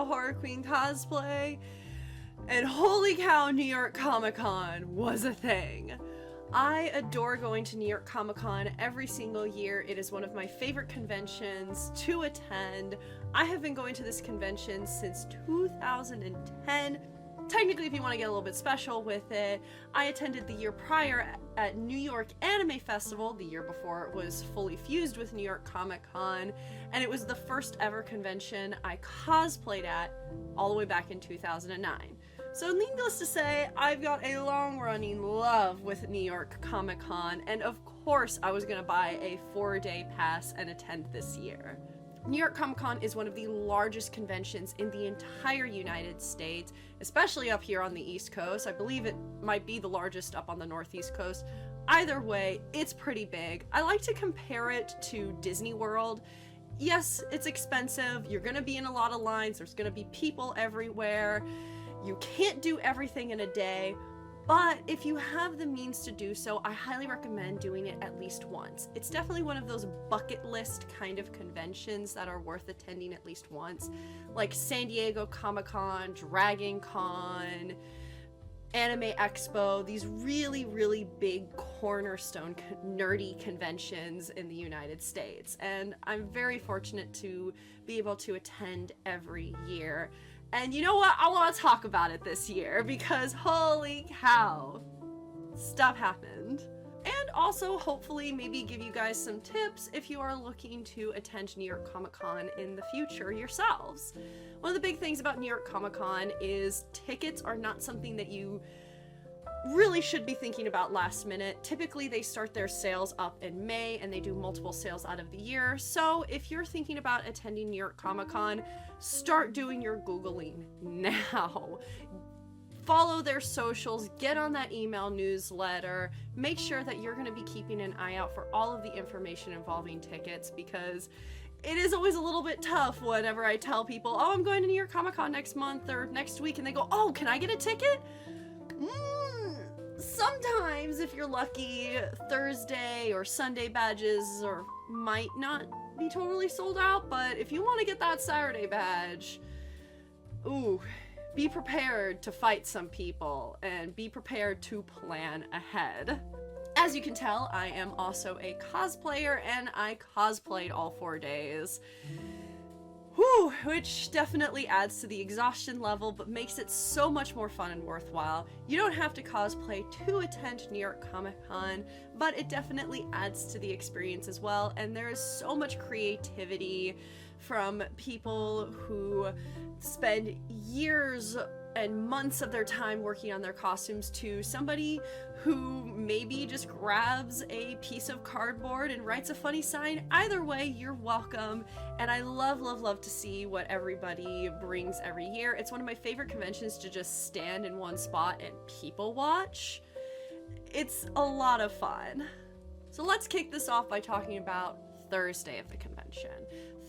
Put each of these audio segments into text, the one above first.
cow horror queen cosplay. And holy cow, New York Comic Con was a thing. I adore going to New York Comic Con every single year. It is one of my favorite conventions to attend. I have been going to this convention since 2010. Technically, if you want to get a little bit special with it, I attended the year prior at New York Anime Festival, the year before it was fully fused with New York Comic Con, and it was the first ever convention I cosplayed at all the way back in 2009. So needless to say, I've got a long-running love with New York Comic Con, and of course I was gonna buy a 4-day pass and attend this year. New York Comic Con is one of the largest conventions in the entire United States, especially up here on the East Coast. I believe it might be the largest up on the Northeast Coast. Either way, it's pretty big. I like to compare it to Disney World. Yes, it's expensive. You're gonna be in a lot of lines. There's gonna be people everywhere. You can't do everything in a day, but if you have the means to do so, I highly recommend doing it at least once. It's definitely one of those bucket list kind of conventions that are worth attending at least once, like San Diego Comic-Con, Dragon Con, Anime Expo, these really, really big cornerstone nerdy conventions in the United States. And I'm very fortunate to be able to attend every year. And you know what? I want to talk about it this year because holy cow, stuff happened. And also hopefully maybe give you guys some tips if you are looking to attend New York Comic Con in the future yourselves. One of the big things about New York Comic Con is tickets are not something that you really should be thinking about last minute. Typically they start their sales up in May and they do multiple sales out of the year. So if you're thinking about attending New York Comic Con, start doing your Googling now. Follow their socials, get on that email newsletter, make sure that you're going to be keeping an eye out for all of the information involving tickets, because it is always a little bit tough whenever I tell people, oh, I'm going to New York Comic Con next month or next week, and they go, oh, can I get a ticket? Sometimes, if you're lucky, Thursday or Sunday badges might not be totally sold out, but if you want to get that Saturday badge, ooh, be prepared to fight some people and be prepared to plan ahead. As you can tell, I am also a cosplayer and I cosplayed all 4 days. Whew, which definitely adds to the exhaustion level, but makes it so much more fun and worthwhile. You don't have to cosplay to attend New York Comic Con, but it definitely adds to the experience as well, and there is so much creativity from people who spend years and months of their time working on their costumes to somebody who maybe just grabs a piece of cardboard and writes a funny sign. Either way, you're welcome, and I love, love, love to see what everybody brings every year. It's one of my favorite conventions to just stand in one spot and people watch. It's a lot of fun. So let's kick this off by talking about Thursday of the convention.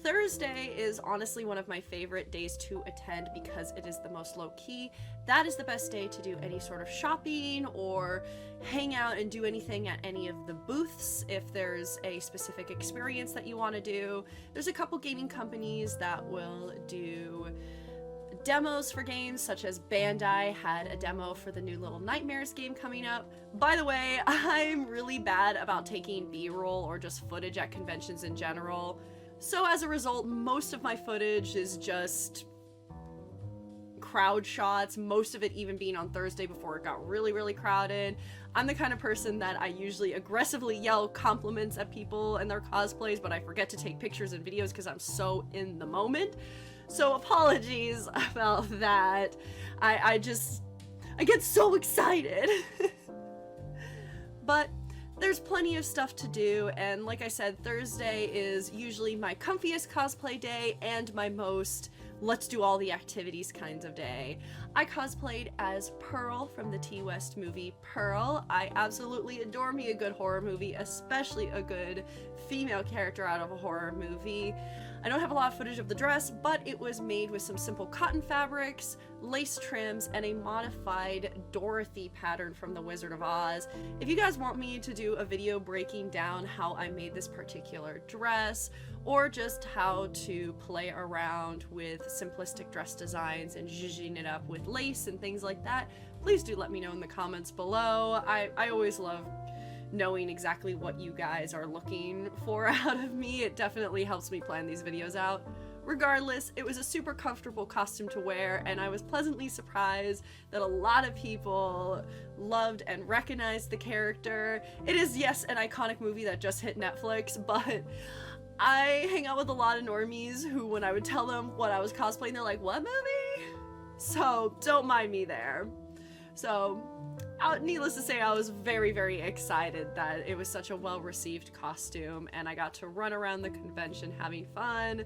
Thursday is honestly one of my favorite days to attend because it is the most low-key. That is the best day to do any sort of shopping or hang out and do anything at any of the booths if there's a specific experience that you want to do. There's a couple gaming companies that will do demos for games, such as Bandai had a demo for the new Little Nightmares game coming up. By the way, I'm really bad about taking B-roll or just footage at conventions in general. So as a result, most of my footage is just crowd shots, most of it even being on Thursday before it got really, really crowded. I'm the kind of person that I usually aggressively yell compliments at people and their cosplays, but I forget to take pictures and videos because I'm so in the moment. So apologies about that. I get so excited. But there's plenty of stuff to do, and like I said, Thursday is usually my comfiest cosplay day and my most let's do all the activities kinds of day. I cosplayed as Pearl from the T West movie Pearl. I absolutely adore me a good horror movie, especially a good female character out of a horror movie. I don't have a lot of footage of the dress, but it was made with some simple cotton fabrics, lace trims, and a modified Dorothy pattern from The Wizard of Oz. If you guys want me to do a video breaking down how I made this particular dress, or just how to play around with simplistic dress designs and zhuzhing it up with lace and things like that, please do let me know in the comments below. I always love knowing exactly what you guys are looking for out of me. It definitely helps me plan these videos out. Regardless, it was a super comfortable costume to wear, and I was pleasantly surprised that a lot of people loved and recognized the character. It is, yes, an iconic movie that just hit Netflix, but I hang out with a lot of normies who, when I would tell them what I was cosplaying, they're like, what movie? So don't mind me there. So needless to say, I was very, very excited that it was such a well-received costume, and I got to run around the convention having fun.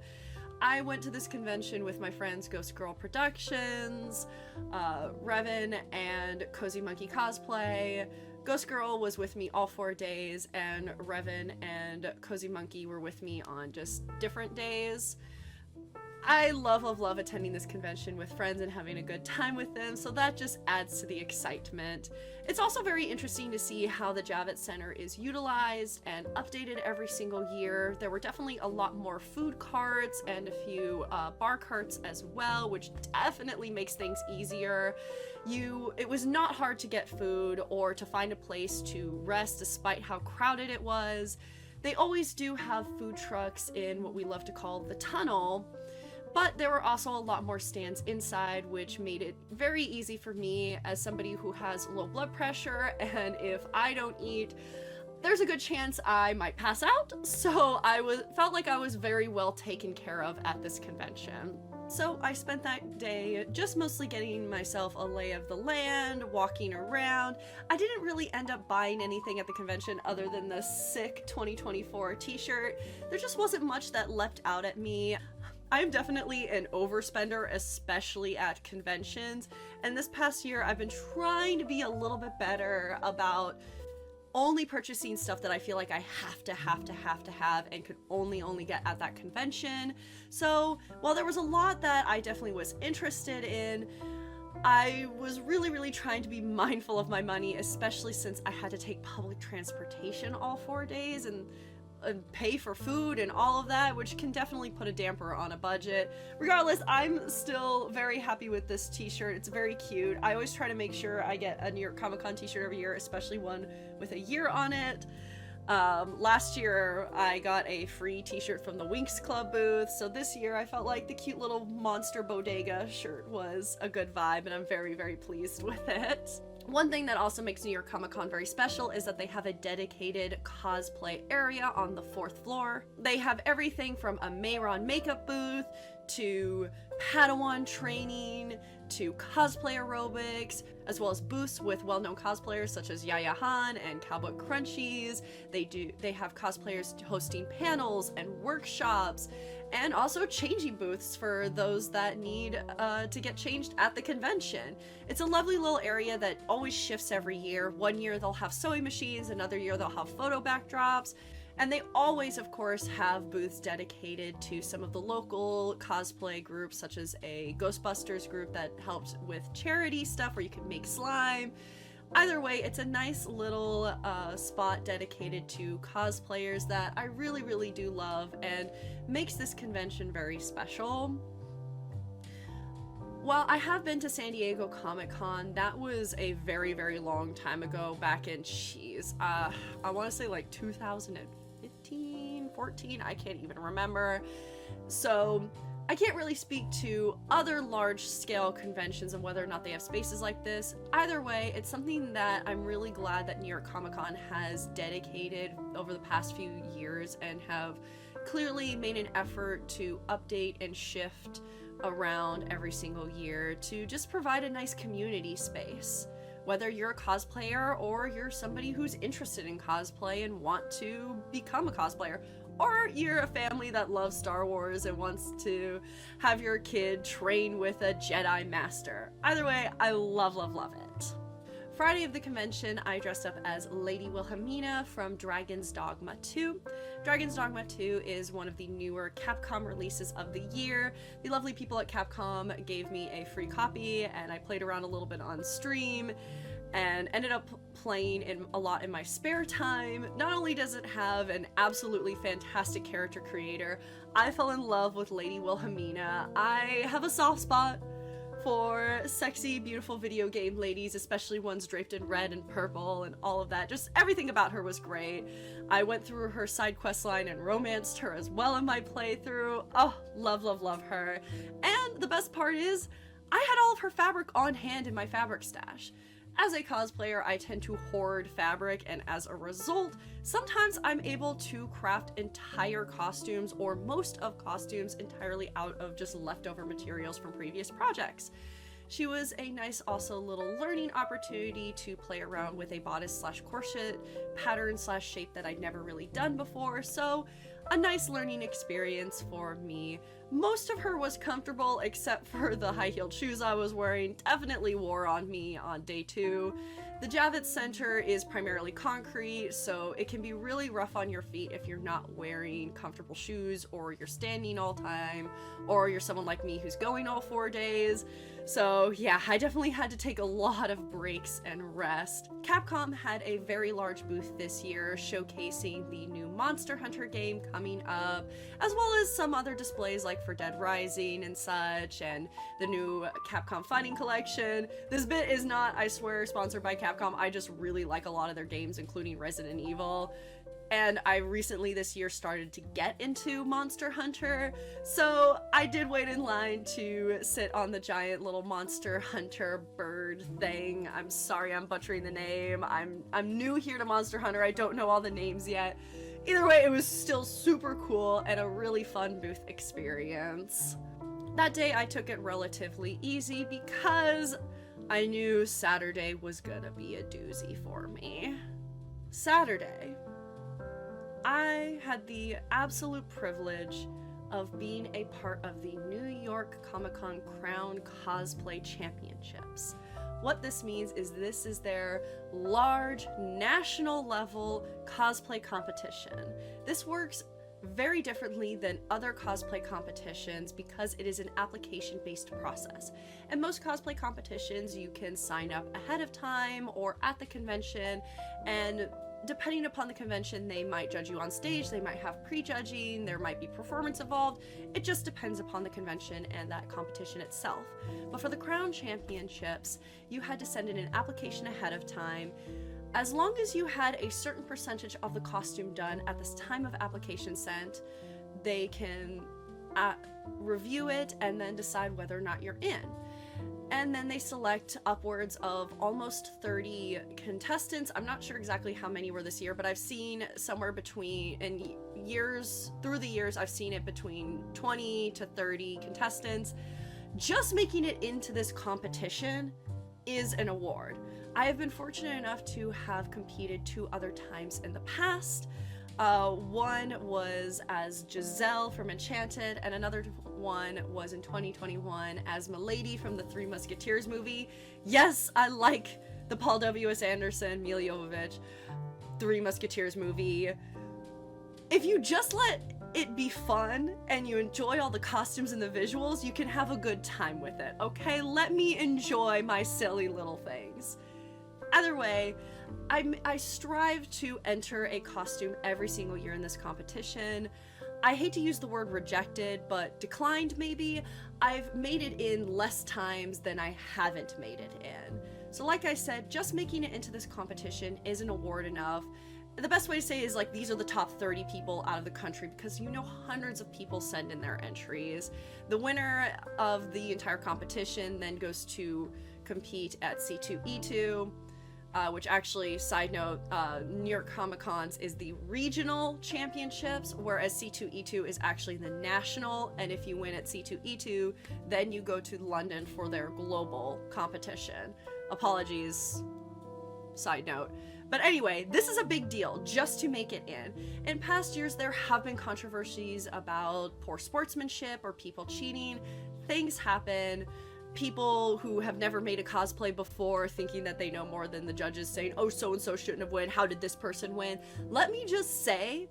I went to this convention with my friends Ghost Girl Productions, Revan, and Cozy Monkey Cosplay. Ghost Girl was with me all 4 days, and Revan and Cozy Monkey were with me on just different days. I love attending this convention with friends and having a good time with them, so that just adds to the excitement. It's also very interesting to see how the Javits Center is utilized and updated every single year. There were definitely a lot more food carts and a few bar carts as well, which definitely makes things easier. It was not hard to get food or to find a place to rest despite how crowded it was. They always do have food trucks in what we love to call the tunnel, but there were also a lot more stands inside, which made it very easy for me as somebody who has low blood pressure, and if I don't eat, there's a good chance I might pass out. So felt like I was very well taken care of at this convention. So I spent that day just mostly getting myself a lay of the land, walking around. I didn't really end up buying anything at the convention other than the sick 2024 t-shirt. There just wasn't much that leapt out at me. I'm definitely an overspender, especially at conventions, and this past year I've been trying to be a little bit better about only purchasing stuff that I feel like I have to have and could only get at that convention. So while there was a lot that I definitely was interested in, I was really trying to be mindful of my money, especially since I had to take public transportation all 4 days and pay for food and all of that, which can definitely put a damper on a budget. Regardless, I'm still very happy with this t-shirt. It's very cute. I always try to make sure I get a New York Comic Con t-shirt every year, especially one with a year on it. Last year I got a free t-shirt from the Winx Club booth, so this year I felt like the cute little Monster Bodega shirt was a good vibe, and I'm very pleased with it. One thing that also makes New York Comic Con very special is that they have a dedicated cosplay area on the 4th floor. They have everything from a Mayron makeup booth to Padawan training to cosplay aerobics, as well as booths with well-known cosplayers such as Yaya Han and Cowboy Crunchies. They have cosplayers hosting panels and workshops, and also changing booths for those that need to get changed at the convention. It's a lovely little area that always shifts every year. One year they'll have sewing machines, another year they'll have photo backdrops, and they always, of course, have booths dedicated to some of the local cosplay groups, such as a Ghostbusters group that helps with charity stuff where you can make slime. Either way, it's a nice little spot dedicated to cosplayers that I really do love and makes this convention very special. While I have been to San Diego Comic-Con, that was a very long time ago, back in, I want to say like 2015, 14, I can't even remember. So I can't really speak to other large-scale conventions and whether or not they have spaces like this. Either way, it's something that I'm really glad that New York Comic Con has dedicated over the past few years and have clearly made an effort to update and shift around every single year to just provide a nice community space. Whether you're a cosplayer or you're somebody who's interested in cosplay and want to become a cosplayer, or you're a family that loves Star Wars and wants to have your kid train with a Jedi Master. Either way, I love it. Friday of the convention, I dressed up as Lady Wilhelmina from Dragon's Dogma 2. Dragon's Dogma 2 is one of the newer Capcom releases of the year. The lovely people at Capcom gave me a free copy, and I played around a little bit on stream, and ended up playing a lot in my spare time. Not only does it have an absolutely fantastic character creator, I fell in love with Lady Wilhelmina. I have a soft spot for sexy, beautiful video game ladies, especially ones draped in red and purple and all of that. Just everything about her was great. I went through her side quest line and romanced her as well in my playthrough. Oh, love, love, love her. And the best part is, I had all of her fabric on hand in my fabric stash. As a cosplayer, I tend to hoard fabric, and as a result, sometimes I'm able to craft entire costumes or most of costumes entirely out of just leftover materials from previous projects. She was a nice also little learning opportunity to play around with a bodice slash corset pattern slash shape that I'd never really done before, so a nice learning experience for me. Most of her was comfortable except for the high-heeled shoes I was wearing. Definitely wore on me on day 2. The Javits Center is primarily concrete, so it can be really rough on your feet if you're not wearing comfortable shoes, or you're standing all time, or you're someone like me who's going all 4 days. So yeah, I definitely had to take a lot of breaks and rest. Capcom had a very large booth this year showcasing the new Monster Hunter game coming up, as well as some other displays like for Dead Rising and such, and the new Capcom Fighting Collection. This bit is not, I swear, sponsored by Capcom. I just really like a lot of their games, including Resident Evil. And I recently this year started to get into Monster Hunter, so I did wait in line to sit on the giant little Monster Hunter bird thing. I'm sorry I'm butchering the name. I'm new here to Monster Hunter. I don't know all the names yet. Either way, it was still super cool and a really fun booth experience. That day I took it relatively easy because I knew Saturday was gonna be a doozy for me. Saturday, I had the absolute privilege of being a part of the New York Comic-Con Crown Cosplay Championships. What this means is this is their large national level cosplay competition. This works very differently than other cosplay competitions because it is an application-based process. And most cosplay competitions you can sign up ahead of time or at the convention, and depending upon the convention, they might judge you on stage, they might have pre-judging, there might be performance involved. It just depends upon the convention and that competition itself. But for the Crown Championships, you had to send in an application ahead of time. As long as you had a certain percentage of the costume done at this time of application sent, they can review it and then decide whether or not you're in. And then they select upwards of almost 30 contestants. I'm not sure exactly how many were this year, but I've seen somewhere between, through the years, I've seen it between 20 to 30 contestants. Just making it into this competition is an award. I have been fortunate enough to have competed 2 other times in the past. One was as Giselle from Enchanted, and another one was in 2021 as Milady from the Three Musketeers movie. Yes, I like the Paul W.S. Anderson, Milla Jovovich, Three Musketeers movie. If you just let it be fun and you enjoy all the costumes and the visuals, you can have a good time with it, okay? Let me enjoy my silly little things. Either way, I strive to enter a costume every single year in this competition. I hate to use the word rejected, but declined maybe. I've made it in less times than I haven't made it in. So like I said, just making it into this competition is an award enough. The best way to say it is like these are the top 30 people out of the country, because you know hundreds of people send in their entries. The winner of the entire competition then goes to compete at C2E2. Which actually, side note, New York Comic Cons is the regional championships, whereas C2E2 is actually the national, and if you win at C2E2, then you go to London for their global competition. Apologies, side note. But anyway, this is a big deal just to make it in. In past years, there have been controversies about poor sportsmanship or people cheating. Things happen. people who have never made a cosplay before thinking that they know more than the judges, saying, oh, so-and-so shouldn't have won, how did this person win? Let me just say,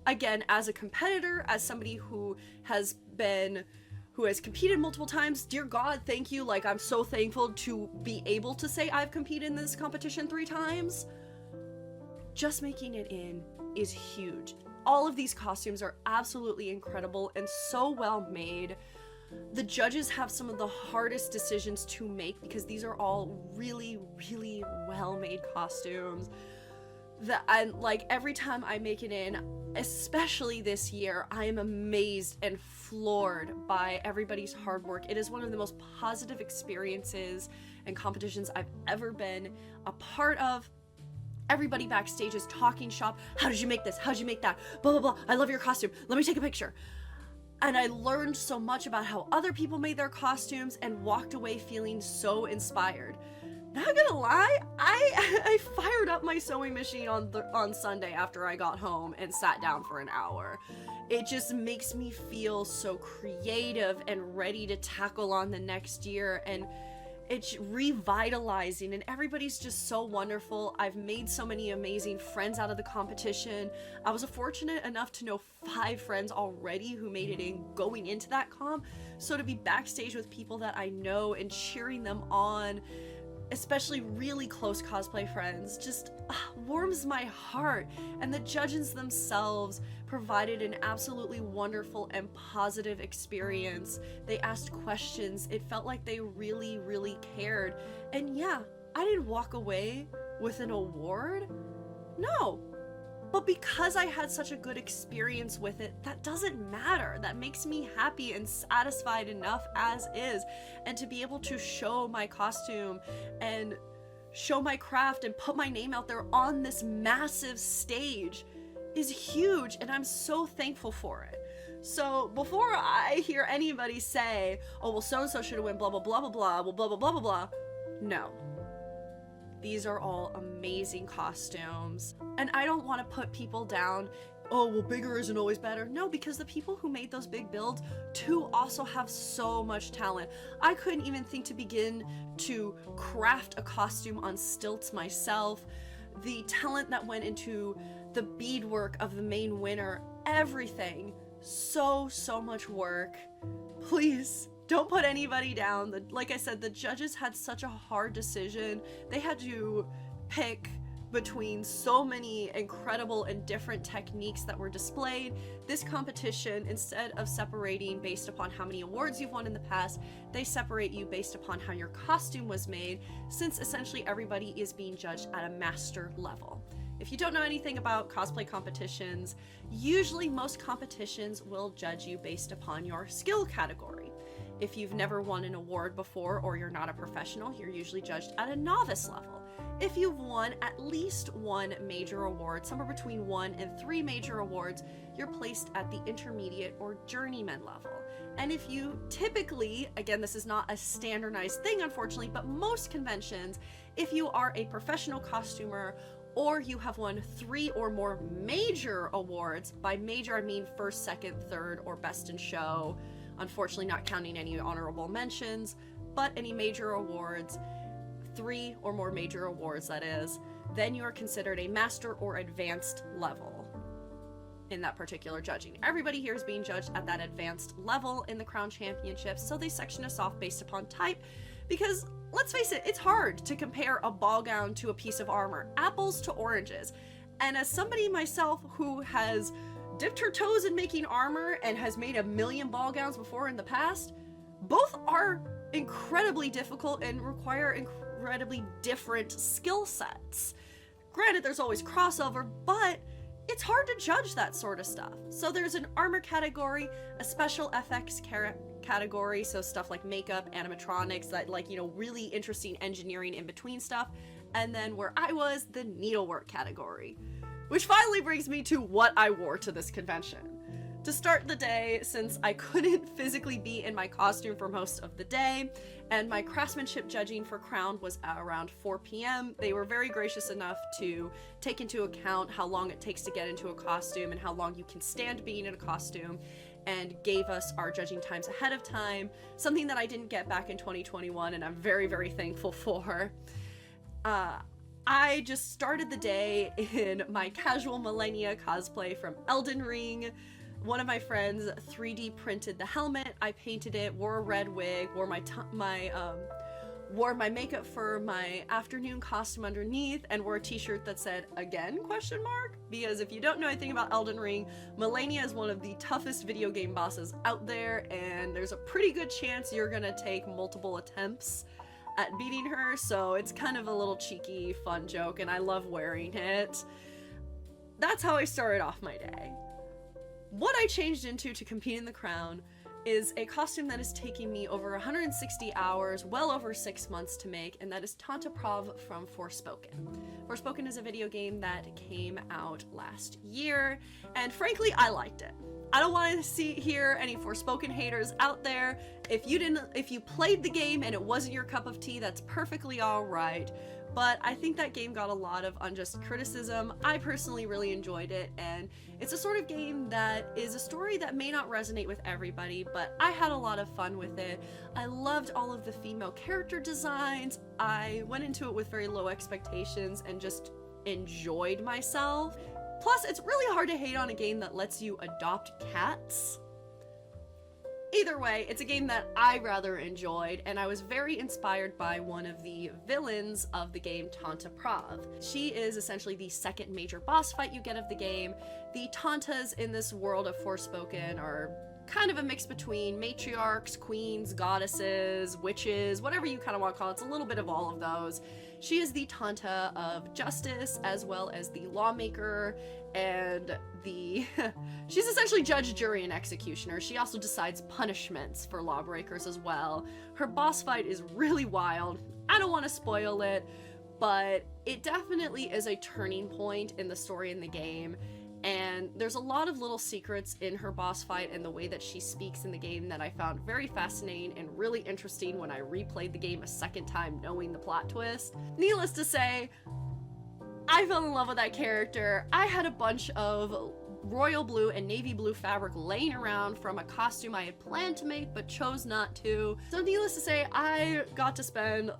again, as a competitor, as somebody who has competed multiple times, dear God, thank you. Like, I'm so thankful to be able to say I've competed in this competition 3 times. Just making it in is huge. All of these costumes are absolutely incredible and so well made. The judges have some of the hardest decisions to make because these are all really, really well-made costumes. Like, every time I make it in, especially this year, I am amazed and floored by everybody's hard work. It is one of the most positive experiences and competitions I've ever been a part of. Everybody backstage is talking shop. How did you make this? How did you make that? Blah, blah, blah. I love your costume. Let me take a picture. And I learned so much about how other people made their costumes and walked away feeling so inspired. Not gonna lie, I fired up my sewing machine on Sunday after I got home and sat down for an hour. It just makes me feel so creative and ready to tackle on the next year, and it's revitalizing, and everybody's just so wonderful. I've made so many amazing friends out of the competition. I was fortunate enough to know 5 friends already who made it in going into that comp, so to be backstage with people that I know and cheering them on, especially really close cosplay friends, just warms my heart. And the judges themselves provided an absolutely wonderful and positive experience. They asked questions. It felt like they really, really cared. And yeah, I didn't walk away with an award. No. But because I had such a good experience with it, that doesn't matter. That makes me happy and satisfied enough as is. And to be able to show my costume and show my craft and put my name out there on this massive stage is huge, and I'm so thankful for it. So before I hear anybody say, oh, well, so-and-so should have won, blah, blah, blah, blah, blah, well, blah, blah, blah, blah, blah, no. These are all amazing costumes. And I don't want to put people down, oh, well, bigger isn't always better. No, because the people who made those big builds too also have so much talent. I couldn't even think to begin to craft a costume on stilts myself. The talent that went into the beadwork of the main winner, everything. So much work. Please, don't put anybody down. Like I said, the judges had such a hard decision. They had to pick between so many incredible and different techniques that were displayed. This competition, instead of separating based upon how many awards you've won in the past, they separate you based upon how your costume was made, since essentially everybody is being judged at a master level. If you don't know anything about cosplay competitions, usually most competitions will judge you based upon your skill category. If you've never won an award before or you're not a professional, you're usually judged at a novice level. If you've won at least 1 major award, somewhere between 1 and 3 major awards, you're placed at the intermediate or journeyman level. And if you typically, again, this is not a standardized thing unfortunately, but most conventions, if you are a professional costumer or you have won 3 or more major awards, by major I mean first, second, third, or best in show, unfortunately not counting any honorable mentions, but any major awards, 3 or more major awards that is, then you are considered a master or advanced level in that particular judging. Everybody here is being judged at that advanced level in the Crown Championships, so they section us off based upon type, because let's face it, it's hard to compare a ball gown to a piece of armor, apples to oranges. And as somebody myself who has dipped her toes in making armor and has made a million ball gowns before in the past, both are incredibly difficult and require incredibly different skill sets. Granted, there's always crossover, but it's hard to judge that sort of stuff. So there's an armor category, a special FX category, so stuff like makeup, animatronics, that really interesting engineering in between stuff, and then where I was, the needlework category. Which finally brings me to what I wore to this convention. To start the day, since I couldn't physically be in my costume for most of the day, and my craftsmanship judging for Crown was at around 4 p.m., they were very gracious enough to take into account how long it takes to get into a costume and how long you can stand being in a costume. and gave us our judging times ahead of time, something that I didn't get back in 2021, and I'm very, very thankful for. I just started the day in my casual Millennia cosplay from Elden Ring. One of my friends 3D printed the helmet, I painted it, wore a red wig, wore my makeup for my afternoon costume underneath, and wore a t-shirt that said "again?" ? Because if you don't know anything about Elden Ring, Millennia is one of the toughest video game bosses out there, and there's a pretty good chance you're gonna take multiple attempts at beating her, so it's kind of a little cheeky, fun joke, and I love wearing it. That's how I started off my day. What I changed into to compete in the crown is a costume that is taking me over 160 hours, well over 6 months to make, and that is Tanta Prov from Forspoken. Forspoken is a video game that came out last year, and frankly, I liked it. I don't want to hear any Forspoken haters out there. If you played the game and it wasn't your cup of tea, that's perfectly alright. But I think that game got a lot of unjust criticism. I personally really enjoyed it, and it's a sort of game that is a story that may not resonate with everybody, but I had a lot of fun with it. I loved all of the female character designs. I went into it with very low expectations and just enjoyed myself. Plus, it's really hard to hate on a game that lets you adopt cats. Either way, it's a game that I rather enjoyed, and I was very inspired by one of the villains of the game, Tanta Prov. She is essentially the second major boss fight you get of the game. The Tantas in this world of Forspoken are kind of a mix between matriarchs, queens, goddesses, witches, whatever you kind of want to call it. It's a little bit of all of those. She is the Tanta of justice, as well as the lawmaker, and she's essentially judge, jury, and executioner. She also decides punishments for lawbreakers as well. Her boss fight is really wild. I don't want to spoil it, but it definitely is a turning point in the story in the game. And there's a lot of little secrets in her boss fight and the way that she speaks in the game that I found very fascinating and really interesting when I replayed the game a second time knowing the plot twist. Needless to say, I fell in love with that character. I had a bunch of royal blue and navy blue fabric laying around from a costume I had planned to make but chose not to. So needless to say, I got to spend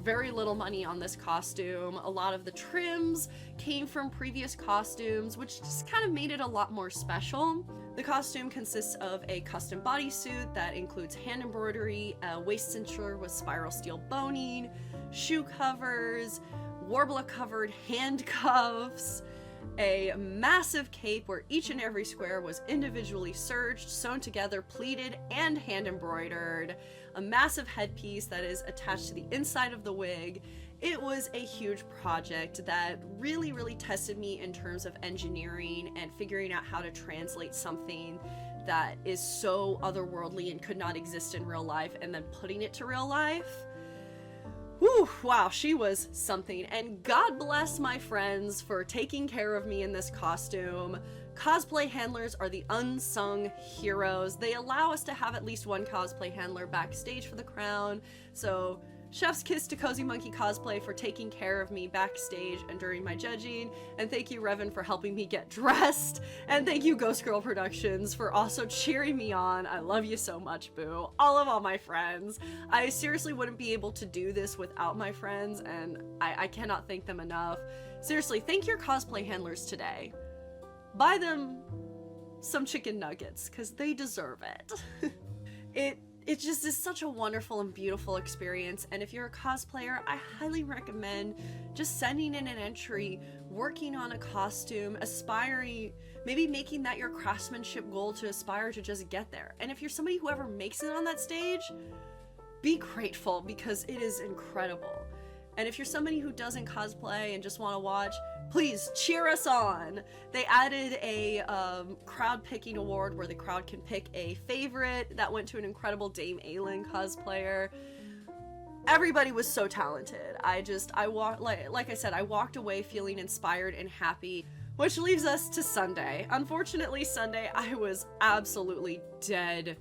very little money on this costume. A lot of the trims came from previous costumes, which just kind of made it a lot more special. The costume consists of a custom bodysuit that includes hand embroidery, a waist cincher with spiral steel boning, shoe covers, Warbler covered handcuffs, a massive cape where each and every square was individually serged, sewn together, pleated, and hand embroidered, a massive headpiece that is attached to the inside of the wig. It was a huge project that really, really tested me in terms of engineering and figuring out how to translate something that is so otherworldly and could not exist in real life and then putting it to real life. Whew, wow, she was something, and God bless my friends for taking care of me in this costume. Cosplay handlers are the unsung heroes. They allow us to have at least one cosplay handler backstage for the crown, so chef's kiss to Cozy Monkey Cosplay for taking care of me backstage and during my judging, and thank you Revan for helping me get dressed, and thank you Ghost Girl Productions for also cheering me on. I love you so much, boo. All my friends. I seriously wouldn't be able to do this without my friends, and I cannot thank them enough. Seriously, thank your cosplay handlers today. Buy them some chicken nuggets, because they deserve it. It just is such a wonderful and beautiful experience, and if you're a cosplayer, I highly recommend just sending in an entry, working on a costume, aspiring, maybe making that your craftsmanship goal to aspire to just get there. And if you're somebody who ever makes it on that stage, be grateful, because it is incredible. And if you're somebody who doesn't cosplay and just want to watch, please cheer us on. They added a crowd picking award where the crowd can pick a favorite. That went to an incredible Dame Aylin cosplayer. Everybody was so talented. Like I said, I walked away feeling inspired and happy, which leaves us to Sunday. Unfortunately, Sunday I was absolutely dead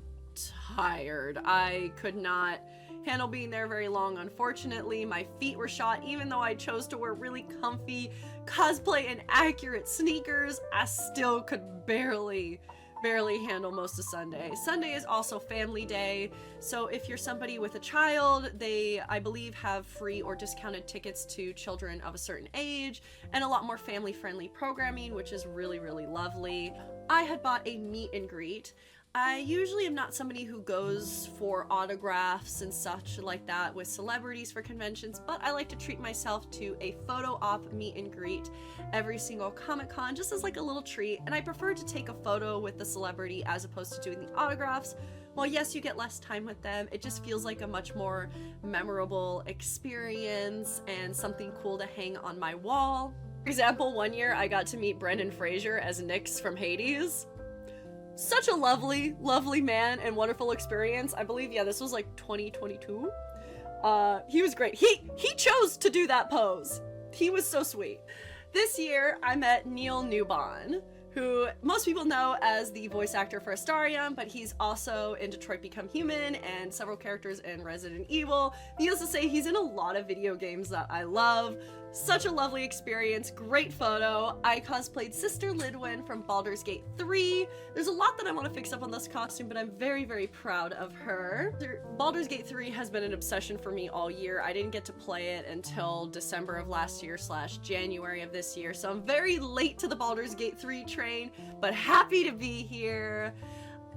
tired. I could not handle being there very long, unfortunately. My feet were shot, even though I chose to wear really comfy cosplay and accurate sneakers. I still could barely barely handle most of Sunday. Sunday is also family day, so if you're somebody with a child, they, I believe, have free or discounted tickets to children of a certain age, and a lot more family-friendly programming, which is really, really lovely. I had bought a meet and greet. I usually am not somebody who goes for autographs and such like that with celebrities for conventions, but I like to treat myself to a photo op meet and greet every single Comic-Con just as like a little treat, and I prefer to take a photo with the celebrity as opposed to doing the autographs. While yes, you get less time with them, it just feels like a much more memorable experience and something cool to hang on my wall. For example, one year I got to meet Brendan Fraser as Nyx from Hades. Such a lovely, lovely man and wonderful experience. I believe, yeah, this was like 2022. He was great. He chose to do that pose. He was so sweet. This year, I met Neil Newbon, who most people know as the voice actor for Astarion, but he's also in Detroit Become Human and several characters in Resident Evil. Needless to say, he's in a lot of video games that I love. Such a lovely experience, great photo. I cosplayed Sister Lidwin from Baldur's Gate 3. There's a lot that I want to fix up on this costume, but I'm very, very proud of her. Baldur's Gate 3 has been an obsession for me all year. I didn't get to play it until December of last year / January of this year, so I'm very late to the Baldur's Gate 3 train, but happy to be here.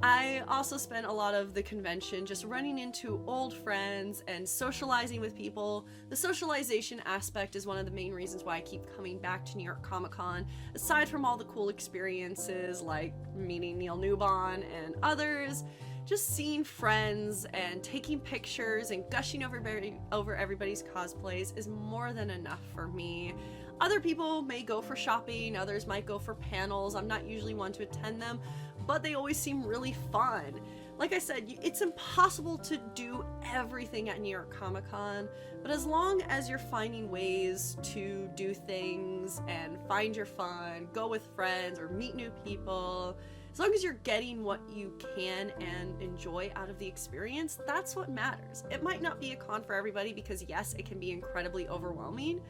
I also spent a lot of the convention just running into old friends and socializing with people. The socialization aspect is one of the main reasons why I keep coming back to New York Comic Con, aside from all the cool experiences like meeting Neil Newbon and others. Just seeing friends and taking pictures and gushing over everybody's cosplays is more than enough for me. Other people may go for shopping, others might go for panels. I'm not usually one to attend them, but they always seem really fun. Like I said, it's impossible to do everything at New York Comic Con, but as long as you're finding ways to do things and find your fun, go with friends or meet new people, as long as you're getting what you can and enjoy out of the experience, that's what matters. It might not be a con for everybody because yes, it can be incredibly overwhelming,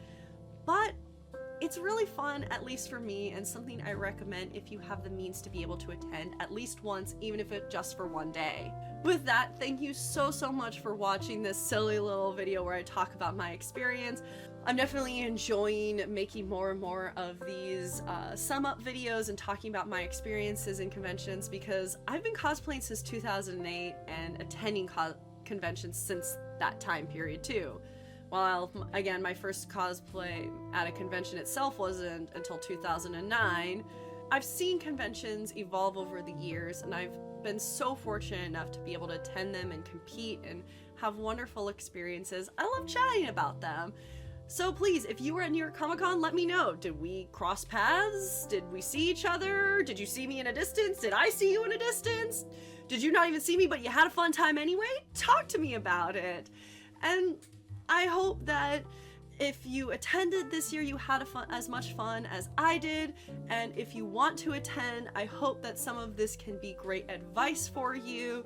but it's really fun, at least for me, and something I recommend if you have the means to be able to attend at least once, even if it's just for one day. With that, thank you so much for watching this silly little video where I talk about my experience. I'm definitely enjoying making more and more of these sum up videos and talking about my experiences in conventions because I've been cosplaying since 2008 and attending conventions since that time period too. While, again, my first cosplay at a convention itself wasn't until 2009, I've seen conventions evolve over the years, and I've been so fortunate enough to be able to attend them and compete and have wonderful experiences. I love chatting about them. So please, if you were at New York Comic Con, let me know. Did we cross paths? Did we see each other? Did you see me in a distance? Did I see you in a distance? Did you not even see me, but you had a fun time anyway? Talk to me about it. And I hope that if you attended this year, you had as much fun as I did, and if you want to attend, I hope that some of this can be great advice for you.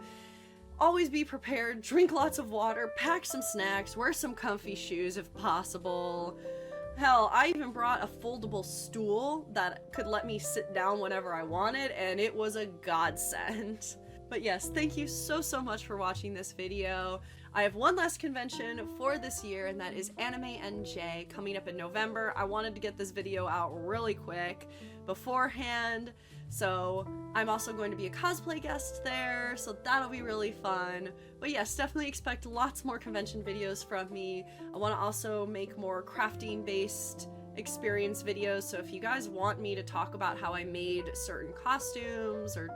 Always be prepared, drink lots of water, pack some snacks, wear some comfy shoes if possible. Hell, I even brought a foldable stool that could let me sit down whenever I wanted, and it was a godsend. But yes, thank you so much for watching this video. I have one last convention for this year, and that is Anime NJ coming up in November. I wanted to get this video out really quick beforehand, so I'm also going to be a cosplay guest there, so that'll be really fun. But yes, definitely expect lots more convention videos from me. I want to also make more crafting based experience videos, so if you guys want me to talk about how I made certain costumes or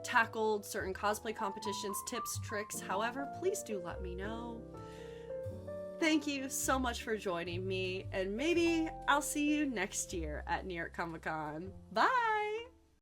tackled certain cosplay competitions, tips, tricks, however, please do let me know. Thank you so much for joining me, and maybe I'll see you next year at New York Comic Con. Bye!